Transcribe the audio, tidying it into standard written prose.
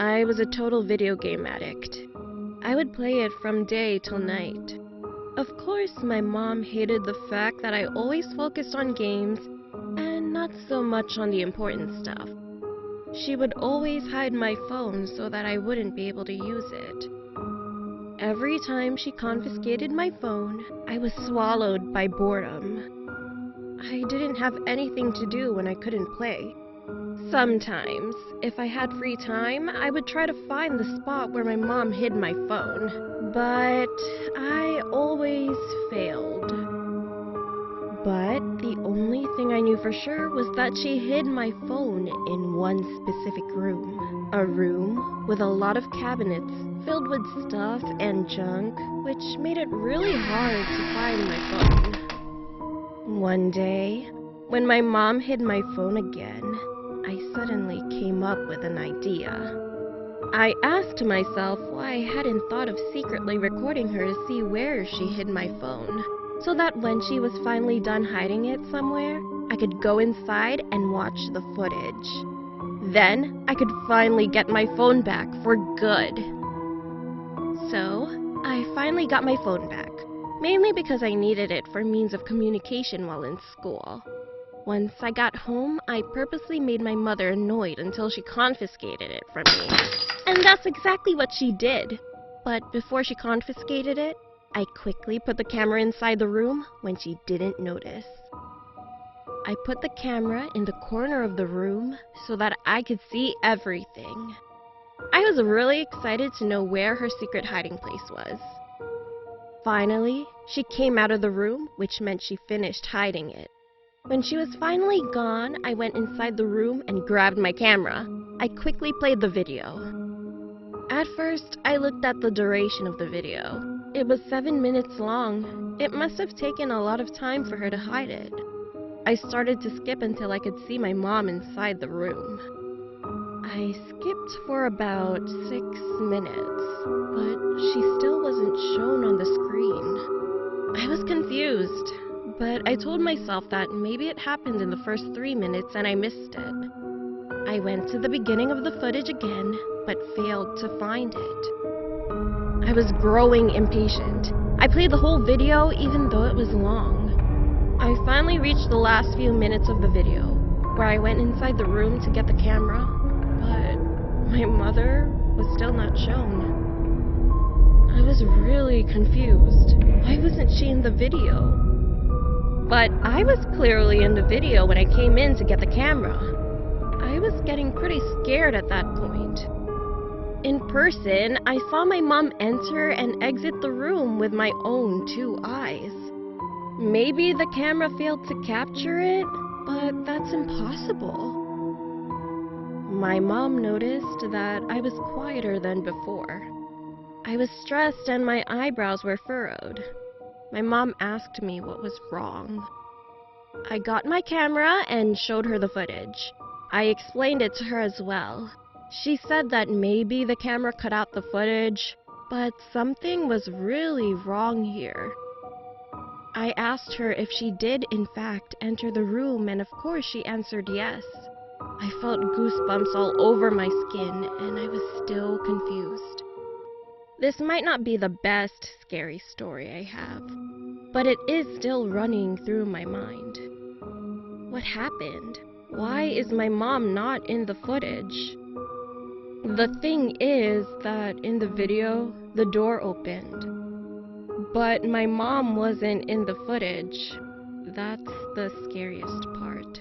I was a total video game addict. I would play it from day till night. Of course, my mom hated the fact that I always focused on games and not so much on the important stuff. She would always hide my phone so that I wouldn't be able to use it. Every time she confiscated my phone, I was swallowed by boredom. I didn't have anything to do when I couldn't play. Sometimes, if I had free time, I would try to find the spot where my mom hid my phone, but I always failed. But the only thing I knew for sure was that she hid my phone in one specific room. A room with a lot of cabinets filled with stuff and junk, which made it really hard to find my phone. One day, when my mom hid my phone again, I suddenly came up with an idea. I asked myself why I hadn't thought of secretly recording her to see where she hid my phone, so that when she was finally done hiding it somewhere, I could go inside and watch the footage. Then, I could finally get my phone back for good. So, I finally got my phone back, mainly because I needed it for means of communication while in school. Once I got home, I purposely made my mother annoyed until she confiscated it from me. And that's exactly what she did. But before she confiscated it, I quickly put the camera inside the room when she didn't notice. I put the camera in the corner of the room so that I could see everything. I was really excited to know where her secret hiding place was. Finally, she came out of the room, which meant she finished hiding it. When she was finally gone, I went inside the room and grabbed my camera. I quickly played the video. At first, I looked at the duration of the video. It was 7 minutes long. It must have taken a lot of time for her to hide it. I started to skip until I could see my mom inside the room. I skipped for about 6 minutes, but she still wasn't shown on the screen. I was confused. But I told myself that maybe it happened in the first 3 minutes and I missed it. I went to the beginning of the footage again, but failed to find it. I was growing impatient. I played the whole video even though it was long. I finally reached the last few minutes of the video, where I went inside the room to get the camera, but my mother was still not shown. I was really confused. Why wasn't she in the video? But I was clearly in the video when I came in to get the camera. I was getting pretty scared at that point. In person, I saw my mom enter and exit the room with my own 2 eyes. Maybe the camera failed to capture it, but that's impossible. My mom noticed that I was quieter than before. I was stressed and my eyebrows were furrowed. My mom asked me what was wrong. I got my camera and showed her the footage. I explained it to her as well. She said that maybe the camera cut out the footage, but something was really wrong here. I asked her if she did in fact enter the room, and of course she answered yes. I felt goosebumps all over my skin, and I was still confused. This might not be the best scary story I have, but it is still running through my mind. What happened? Why is my mom not in the footage? The thing is that in the video, the door opened, but my mom wasn't in the footage. That's the scariest part.